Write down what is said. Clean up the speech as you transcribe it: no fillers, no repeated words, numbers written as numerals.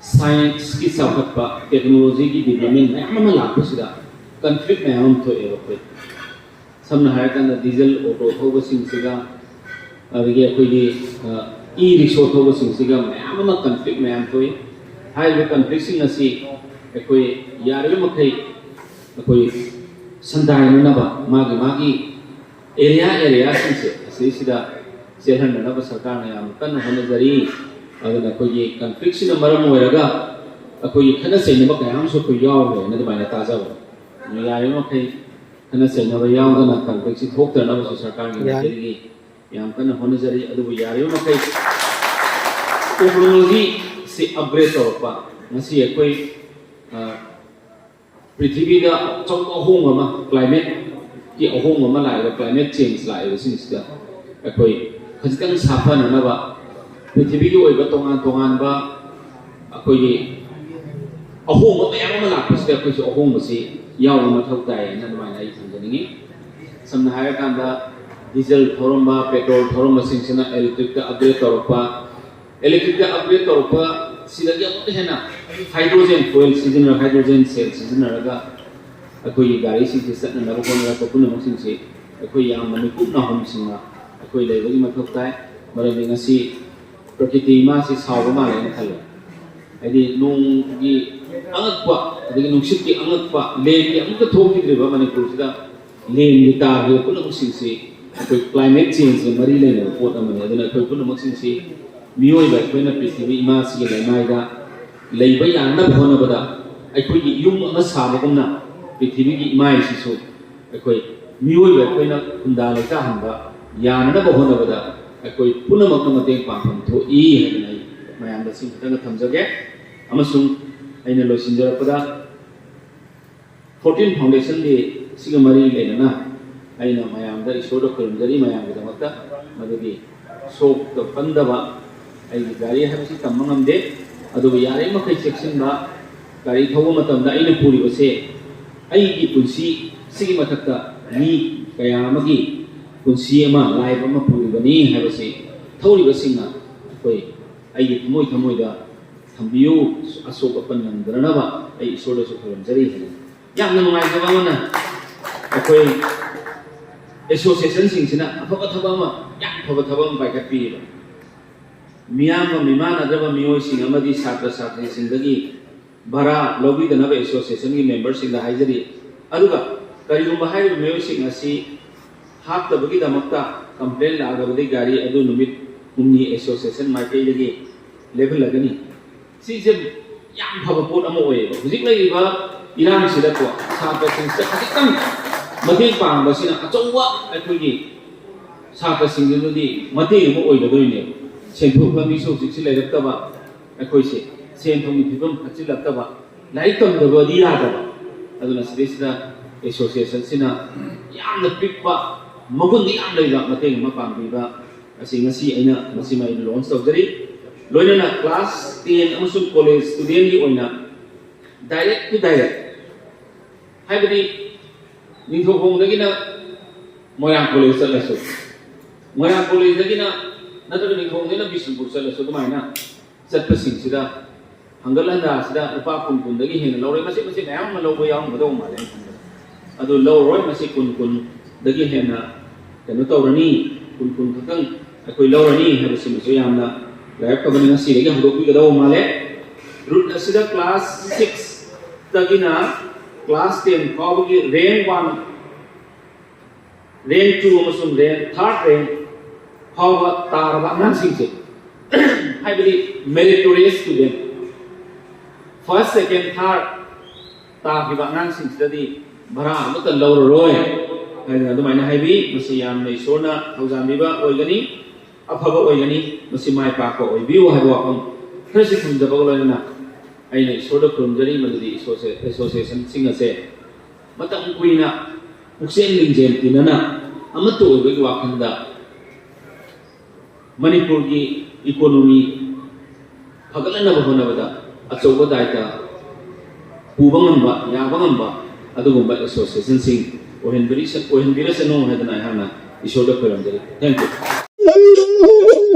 science की चौखटपा technology की development ma'am लापसीद conflict ma'am थोड़े समना डीजल ऑटो थोबसीगा अखोई ई रिक्शो थोबसीगा मैम कन्फ्लिक्ट मैम थोड़े कन्फ्लिक्ट अखोई यारे मखई अखोई संदायनब मागी मागी एरिया एरिया से चेहनब सरकार ने कन होनजरी अखोई कन्फ्लिक्ट अखोई खन चैनब कयामसु यावे ताजब यारे मखई खन चैनब यादना कन्फ्लिक्ट थोक्तनब सरकार की याम कन होनजरी यारे मखई टेक्नोलॉजी से अपग्रेड तौरपा अखोई पृथ्वी अचौब अहोंग क्लाइमेट की अहोंग लाइव क्लाइमेट चेंज लाइव अखोई खजितंग साफननब पृथ्वी की तोान तोानब अखोई अहोंग मैम लापसीद अखोई अहोंग से याव मथौ तायेना अदुमायना थमजनिंगी समना डीजल थोरम पेट्रोल थोरम इलेक्ट्रिक अपग्रेड तौरपा इलेक्ट्रिक अपग्रेड तौरपा हेना हाइड्रोजन फुएल हाइड्रोजन सेल अखोई गाड़ी से चटनब होनरप पुनमसे अखोई मनुकुबना हमसिंग अखोई लेबगी मथौ ताय मरमी प्रकृति मासी साव मालेना खल है नोंगी अंगप नुसित की अंगप लेन की अमुक थोकीद्रिब मनपुर लेन की तागे पुनमसे अखोई क्लाइमेट चेंज मरी लेना पोट अमने अखोई पुनमसे मियोइब अखोइना पृथ्वी इमा से लेनाइदा लेब यानब होनबदा अखोई युम अमा साबगुमना पृथ्वी की इमाइसिसु अखोई मियोइब अखोइना खुंदा लेता हंबा यानब होनबदा अखोई पुनमक मतेंग पांगम थोई हैना मयाम सिंग खतंग थमजगे अमसुंग अइना लोसिंजरपदा 14 फाउंडेशन दे सिग मरी लेना अइना मयाम दा इसोर खुरमजरी मयाम गदमक्ता मदुगी सोक तो पंदबा गाड़ी है तमदे यारे मखई चेक्शन गाड़ी थोब पूरीबसे पुंसी मथक्ता मी कया पुंसी लाइफ पूरीबनी है थौरीबसिंगना अखोई थमोई थमोइद थम्बियु अशोक अपन नंदरनब इसोरदसु खुरमजरी है यामना नुंगाइजब अमना अखोई एसोसिएशन सिंगसिना अफब थबम याम फब थबम पाइखटपीबा मियाम मिमानद्रब मियोइसिंग अमदी छात्र छात्रीसिंगदगी भरा लौबीदनब एसोसिएशन की मेंबरसिंग हाइजरी अदुगा करिगुंबा हाइब मियोइसिंग असि हापतबगीदमक्ता कंप्लेन लागबदि गाड़ी अदु नुमित हुमनी एसोसिएशन माइकेदगी लेभलगनी सिजे याम फब पोट अमो ओयेबा हुजिक लैबा इरांगसिदको छात्रसिंगसे खजितंग मतेंग पांगबसिना अचौवा अखोइगी छात्रसिंगदुदी मतेंग अमो ओइदोइने सेंथों मीसो से लेरब अखोसे सेंथों की फिवम फचिलब लाइक तमदबदी यादब एसोसिएशन से पिप मगुन मतेंग पाबीबा लॉन्च तौजरी लोनना क्लास 10 कॉलेज स्टूडेंट की डायरेक्ट टू डायरेक्ट है निथोंगदगिना मोयां कॉलेज चलसु मोयां कॉलेज नत्र निथोंगदगिना बिशुनपुर चलसु दुमाइना चटपसिंगसिदा हंगल हंदा लुपा कुन हेन लौरे मसे मसे मैम लौब यावगदौ माले अदु लौरोय मसे कुन दगी हेन कनो तौरनी कुन खतंग अखोई लौरनी हबसिमसु यामना लाइफ कबनी सिरगे हदोपिगदौ माले रूट असिदा क्लास 6 तगिना क्लास 10 फावगी रैंक 1 रैंक 2 अमसुम रैंक 3rd रैंक फाव तारबा नासिंगसे highly meritorious student first second third ताफिबा नासिंगसिददी भरा अमत लौरोय हाइना दुमाइना हाइबी मसी यामने इसोरना थौजामिबा ओइगनी अफबा ओइगनी मसी माय पाको ओइबिउ हाइबा वाफम खरसि खुमजबगलना अइना इसोरदा खुमजरी मददी एसोसिएशन सिंगसे मतम कुइना उक्सेन लिंजेन तिनना अमत ओइबगी वाखंदा मणिपुर की इकोनॉमी फगलनब होनबदा अचौब दायित्व पुबंगंबा याबंगंबा अदुगुंबा एसोसिएशन सिंग ओहनबिरसनो हैदना हाना इसोरदा खुरमजरी थैंक यू